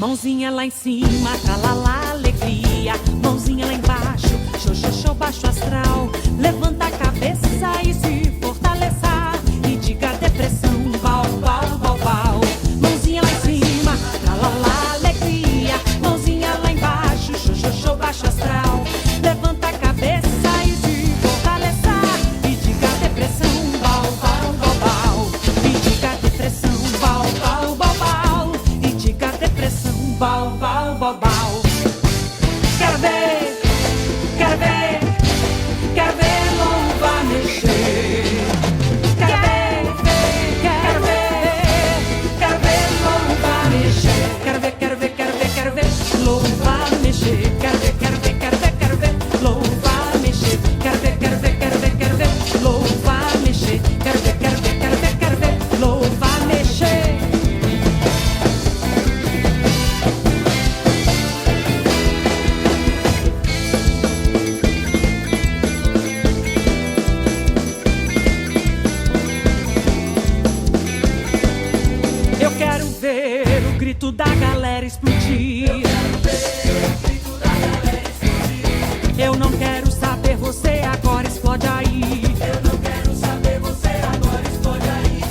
Mãozinha lá em cima, tralalá, alegria. Mãozinha lá embaixo, xô, xô, xô, baixo astral. Levanta a cabeça e se fortaleça. E diga depressão, bau, bau, bau, bau. Mãozinha lá em cima, tralalá, alegria. Mãozinha lá embaixo, xô, xô, xô, baixo astral. Levanta a cabeça e se fortaleça. E diga depressão, bau, bau, bau, bau. E diga depressão, bau, bau, bau, bau. E diga depressão, bau, bau, bau, bau. Quero ver, quero ver, quero ver louva mexer. Quero ver, quero ver, quero ver louva mexer. Quero ver, quero ver, quero ver, quero ver louva mexer. Quero ver, quero ver, quero ver, quero ver louva mexer. Quero ver, quero ver, quero ver, quero ver louva mexer. Quero ver, quero ver, quero ver, quero ver louva mexer. Eu quero ver o grito da galera explodir. Eu não quero saber, você agora explode aí. Eu não quero saber, você agora explode aí.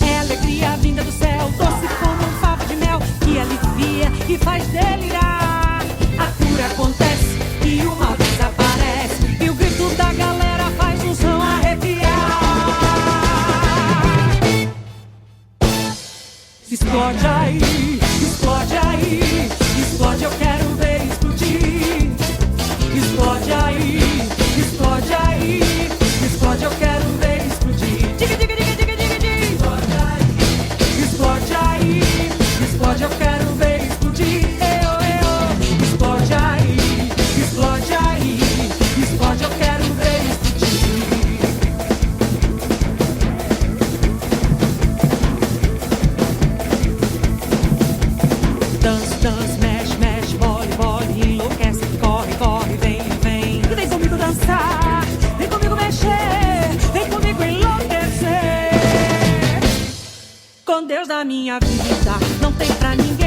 É alegria vinda do céu, doce como um favo de mel, que alivia e faz delirar. A cura acontece e o mal desaparece. E o grito da galera faz um som arrepiar. Explode aí, explode aí, explode, eu quero ver explodir. Explode aí, explode aí, explode, eu quero ver explodir. Diga, diga, diga, diga, diga, diga. Explode aí, explode aí, explode, eu quero ver explodir. Explode aí, explode aí, explode, eu quero ver explodir. Dança, dança, mexe, mexe, bole, bole, enlouquece, corre, corre, vem, vem. Vem comigo dançar, vem comigo mexer, vem comigo enlouquecer. Com Deus na minha vida, não tem pra ninguém.